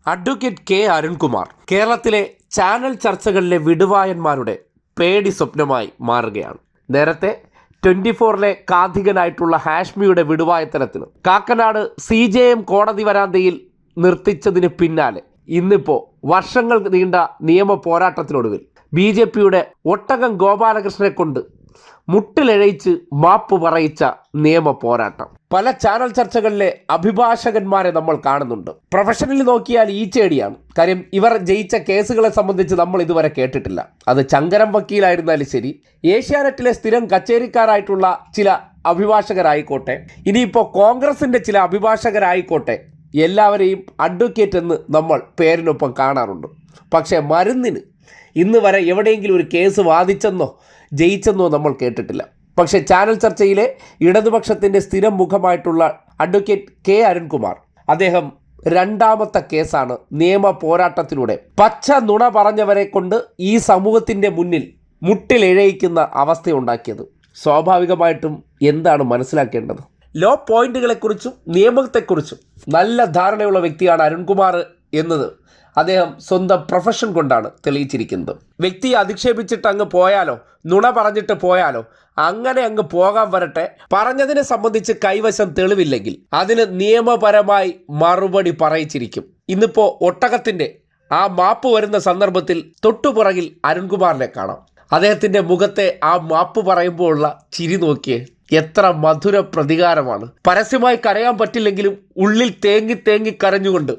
Advocate K Arunkumar കേരളത്തിലെ channel ചർച്ചകളിലെ വിടുവായന്മാരുടെ പേടി സ്വപ്നമായി മാറുകയാണ്. നേരത്തെ 24-ലെ കാഥികനായിട്ടുള്ള ഹാഷ്മിയുടെ വിടുവായത്തരത്തിന് കാക്കനാട് CJM കോടതി വരാന്തയിൽ നിർത്തിച്ചതിന് പിന്നാലെ ഇന്നിപ്പോൾ വർഷങ്ങൾ നീണ്ട നിയമ പോരാട്ടത്തിനൊടുവിൽ BJPയുടെ ഒട്ടകം ഗോപാലകൃഷ്ണനെ കൊണ്ട് മുട്ടിലെഴയിച്ച് മാപ്പ് പറയിച്ച നിയമ പോരാട്ടം. പല ചാനൽ ചർച്ചകളിലെ അഭിഭാഷകന്മാരെ നമ്മൾ കാണുന്നുണ്ട്. പ്രൊഫഷണലി നോക്കിയാൽ ഈച്ചേടിയാണ്. കാര്യം ഇവർ ജയിച്ച കേസുകളെ സംബന്ധിച്ച് നമ്മൾ ഇതുവരെ കേട്ടിട്ടില്ല. അത് ചങ്കരം വക്കീലായിരുന്നാലും ശരി, ഏഷ്യാനെറ്റിലെ സ്ഥിരം കച്ചേരിക്കാരായിട്ടുള്ള ചില അഭിഭാഷകരായിക്കോട്ടെ, ഇനിയിപ്പോൾ കോൺഗ്രസിൻ്റെ ചില അഭിഭാഷകരായിക്കോട്ടെ, എല്ലാവരെയും അഡ്വക്കേറ്റ് എന്ന് നമ്മൾ പേരിനൊപ്പം കാണാറുണ്ട്. പക്ഷേ മരുന്നിന് ഇന്ന് വരെ എവിടെയെങ്കിലും ഒരു കേസ് വാദിച്ചെന്നോ ജയിച്ചെന്നോ നമ്മൾ കേട്ടിട്ടില്ല. പക്ഷേ ചാനൽ ചർച്ചയിലെ ഇടതുപക്ഷത്തിൻ്റെ സ്ഥിരം മുഖമായിട്ടുള്ള അഡ്വക്കേറ്റ് കെ അരുൺകുമാർ, അദ്ദേഹം രണ്ടാമത്തെ കേസാണ് നിയമ പോരാട്ടത്തിലൂടെ പച്ച നുണ പറഞ്ഞവരെ കൊണ്ട് ഈ സമൂഹത്തിൻ്റെ മുന്നിൽ മുട്ടിലെഴയിക്കുന്ന അവസ്ഥയുണ്ടാക്കിയത്. സ്വാഭാവികമായിട്ടും എന്താണ് മനസ്സിലാക്കേണ്ടത്? ലോ പോയിന്റുകളെക്കുറിച്ചും നിയമത്തെക്കുറിച്ചും നല്ല ധാരണയുള്ള വ്യക്തിയാണ് അരുൺകുമാർ എന്നത് അദ്ദേഹം സ്വന്തം പ്രൊഫഷൻ കൊണ്ടാണ് തെളിയിച്ചിരിക്കുന്നത്. വ്യക്തിയെ അധിക്ഷേപിച്ചിട്ട് അങ്ങ് പോയാലോ, നുണ പറഞ്ഞിട്ട് പോയാലോ, അങ്ങനെ അങ്ങ് പോകാൻ വരട്ടെ. പറഞ്ഞതിനെ സംബന്ധിച്ച് കൈവശം തെളിവില്ലെങ്കിൽ അതിന് നിയമപരമായി മറുപടി പറയിച്ചിരിക്കും. ഇന്നിപ്പോൾ ഒട്ടകത്തിൻ്റെ ആ മാപ്പ് വരുന്ന സന്ദർഭത്തിൽ തൊട്ടുപുറകിൽ അരുൺകുമാറിനെ കാണാം. അദ്ദേഹത്തിൻ്റെ മുഖത്തെ ആ മാപ്പ് പറയുമ്പോൾ ഉള്ള ചിരി നോക്കിയേ, എത്ര മധുര പ്രതികാരമാണ്. പരസ്യമായി കരയാൻ പറ്റില്ലെങ്കിലും ഉള്ളിൽ തേങ്ങി തേങ്ങി കരഞ്ഞുകൊണ്ട്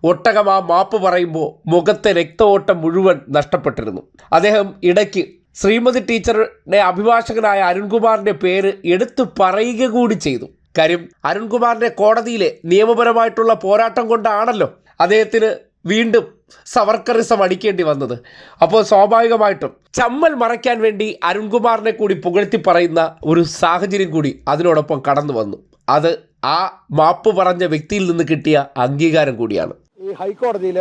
ഒട്ടകം ആ മാപ്പ് പറയുമ്പോൾ മുഖത്തെ രക്തഓട്ടം മുഴുവൻ നഷ്ടപ്പെട്ടിരുന്നു. അദ്ദേഹം ഇടയ്ക്ക് ശ്രീമതി ടീച്ചറുടെ അഭിഭാഷകനായ അരുൺകുമാറിൻ്റെ പേര് എടുത്തു പറയുക കൂടി ചെയ്തു. കാര്യം അരുൺകുമാറിൻ്റെ കോടതിയിലെ നിയമപരമായിട്ടുള്ള പോരാട്ടം കൊണ്ടാണല്ലോ അദ്ദേഹത്തിന് വീണ്ടും സവർക്കറിസം അടിക്കേണ്ടി വന്നത്. അപ്പോൾ സ്വാഭാവികമായിട്ടും ചമ്മൽ മറയ്ക്കാൻ വേണ്ടി അരുൺകുമാറിനെ കൂടി പുകഴ്ത്തി പറയുന്ന ഒരു സാഹചര്യം കൂടി അതിനോടൊപ്പം കടന്നു വന്നു. അത് ആ മാപ്പ് പറഞ്ഞ വ്യക്തിയിൽ നിന്ന് കിട്ടിയ അംഗീകാരം കൂടിയാണ്. ഈ ഹൈക്കോടതിയിൽ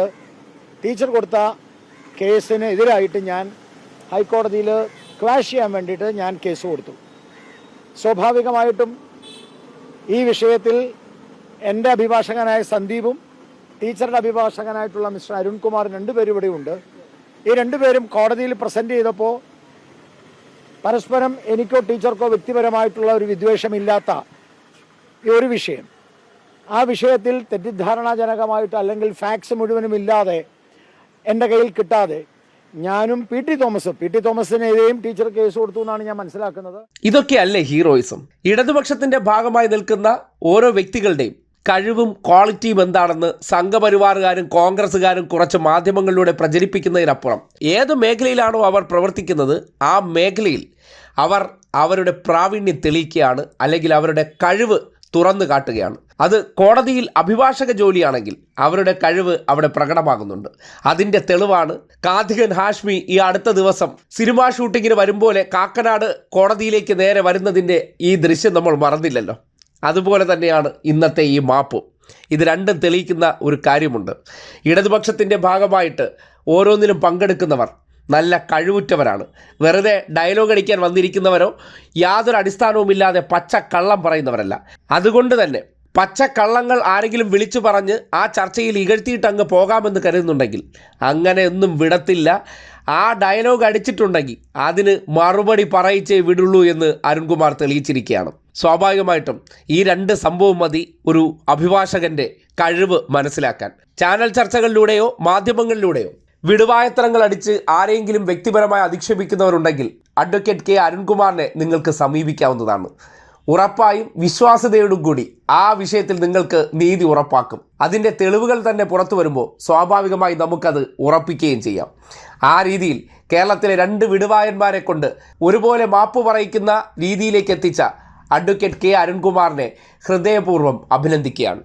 ടീച്ചർ കൊടുത്ത കേസിന് എതിരായിട്ട് ഞാൻ ഹൈക്കോടതിയിൽ ക്വാഷ് ചെയ്യാൻ വേണ്ടിയിട്ട് ഞാൻ കേസ് കൊടുത്തു. സ്വാഭാവികമായിട്ടും ഈ വിഷയത്തിൽ എൻ്റെ അഭിഭാഷകനായ സന്ദീപും ടീച്ചറുടെ അഭിഭാഷകനായിട്ടുള്ള മിസ്റ്റർ അരുൺകുമാർ രണ്ടുപേരും ഇവിടെ ഉണ്ട്. ഈ രണ്ടുപേരും കോടതിയിൽ പ്രസൻറ്റ് ചെയ്തപ്പോൾ പരസ്പരം എനിക്കോ ടീച്ചർക്കോ വ്യക്തിപരമായിട്ടുള്ള ഒരു വിദ്വേഷമില്ലാത്ത ഈ ഒരു വിഷയം, ആ വിഷയത്തിൽ തെറ്റിദ്ധാരണാജനകമായിട്ട് അല്ലെങ്കിൽ ഫാക്ട്സ് മുഴുവനും ഇല്ലാതെ എൻ്റെ കയ്യിൽ കിട്ടാതെ ഞാനും പി ടി തോമസിനെതിരെയും ടീച്ചർ കേസ് കൊടുത്തു എന്നാണ് ഞാൻ മനസ്സിലാക്കുന്നത്. ഇതൊക്കെയല്ലേ ഹീറോയിസം? ഇടതുപക്ഷത്തിന്റെ ഭാഗമായി നിൽക്കുന്ന ഓരോ വ്യക്തികളുടെയും കഴിവും ക്വാളിറ്റിയും എന്താണെന്ന് സംഘപരിവാറുകാരും കോൺഗ്രസ്സുകാരും കുറച്ച് മാധ്യമങ്ങളിലൂടെ പ്രചരിപ്പിക്കുന്നതിനപ്പുറം ഏത് മേഖലയിലാണോ അവർ പ്രവർത്തിക്കുന്നത് ആ മേഖലയിൽ അവർ അവരുടെ പ്രാവീണ്യം തെളിയിക്കുകയാണ്, അല്ലെങ്കിൽ അവരുടെ കഴിവ് തുറന്നു കാട്ടുകയാണ്. അത് കോടതിയിൽ അഭിഭാഷക ജോലിയാണെങ്കിൽ അവരുടെ കഴിവ് അവിടെ പ്രകടമാകുന്നുണ്ട്. അതിൻ്റെ തെളിവാണ് കാഥികൻ ഹാഷ്മി ഈ അടുത്ത ദിവസം സിനിമാ ഷൂട്ടിങ്ങിന് വരുമ്പോലെ കാക്കനാട് കോടതിയിലേക്ക് നേരെ വരുന്നതിൻ്റെ ഈ ദൃശ്യം നമ്മൾ മറന്നില്ലല്ലോ. അതുപോലെ തന്നെയാണ് ഇന്നത്തെ ഈ മാപ്പ്. ഇത് രണ്ടും തെളിയിക്കുന്ന ഒരു കാര്യമുണ്ട്. ഇടതുപക്ഷത്തിൻ്റെ ഭാഗമായിട്ട് ഓരോന്നിലും പങ്കെടുക്കുന്നവർ നല്ല കഴിവുറ്റവരാണ്. വെറുതെ ഡയലോഗ് അടിക്കാൻ വന്നിരിക്കുന്നവരോ യാതൊരു അടിസ്ഥാനവുമില്ലാതെ പച്ച കള്ളം പറയുന്നവരല്ല. അതുകൊണ്ട് തന്നെ പച്ച കള്ളങ്ങൾ ആരെങ്കിലും വിളിച്ചു പറഞ്ഞ് ആ ചർച്ചയിൽ ഇകഴ്ത്തിയിട്ട് അങ്ങ് പോകാമെന്ന് കരുതുന്നുണ്ടെങ്കിൽ അങ്ങനെയൊന്നും വിടത്തില്ല. ആ ഡയലോഗ് അടിച്ചിട്ടുണ്ടെങ്കിൽ അതിന് മറുപടി പറയിച്ചേ വിടുള്ളൂ എന്ന് അരുൺകുമാർ തെളിയിച്ചിരിക്കുകയാണ്. സ്വാഭാവികമായിട്ടും ഈ രണ്ട് സംഭവം മതി ഒരു അഭിഭാഷകൻ്റെ കഴിവ് മനസ്സിലാക്കാൻ. ചാനൽ ചർച്ചകളിലൂടെയോ മാധ്യമങ്ങളിലൂടെയോ വിടുവായത്തരങ്ങൾ അടിച്ച് ആരെങ്കിലും വ്യക്തിപരമായി അധിക്ഷേപിക്കുന്നവരുണ്ടെങ്കിൽ അഡ്വക്കേറ്റ് കെ അരുൺകുമാറിനെ നിങ്ങൾക്ക് സമീപിക്കാവുന്നതാണ്. ഉറപ്പായും വിശ്വാസ്യതയോടും കൂടി ആ വിഷയത്തിൽ നിങ്ങൾക്ക് നീതി ഉറപ്പാക്കും. അതിൻ്റെ തെളിവുകൾ തന്നെ പുറത്തു വരുമ്പോൾ സ്വാഭാവികമായി നമുക്കത് ഉറപ്പിക്കുകയും ചെയ്യാം. ആ രീതിയിൽ കേരളത്തിലെ രണ്ട് വിടുവായന്മാരെ കൊണ്ട് ഒരുപോലെ മാപ്പ് പറയിക്കുന്ന രീതിയിലേക്ക് എത്തിച്ച അഡ്വക്കേറ്റ് കെ അരുൺകുമാറിനെ ഹൃദയപൂർവ്വം അഭിനന്ദിക്കുകയാണ്.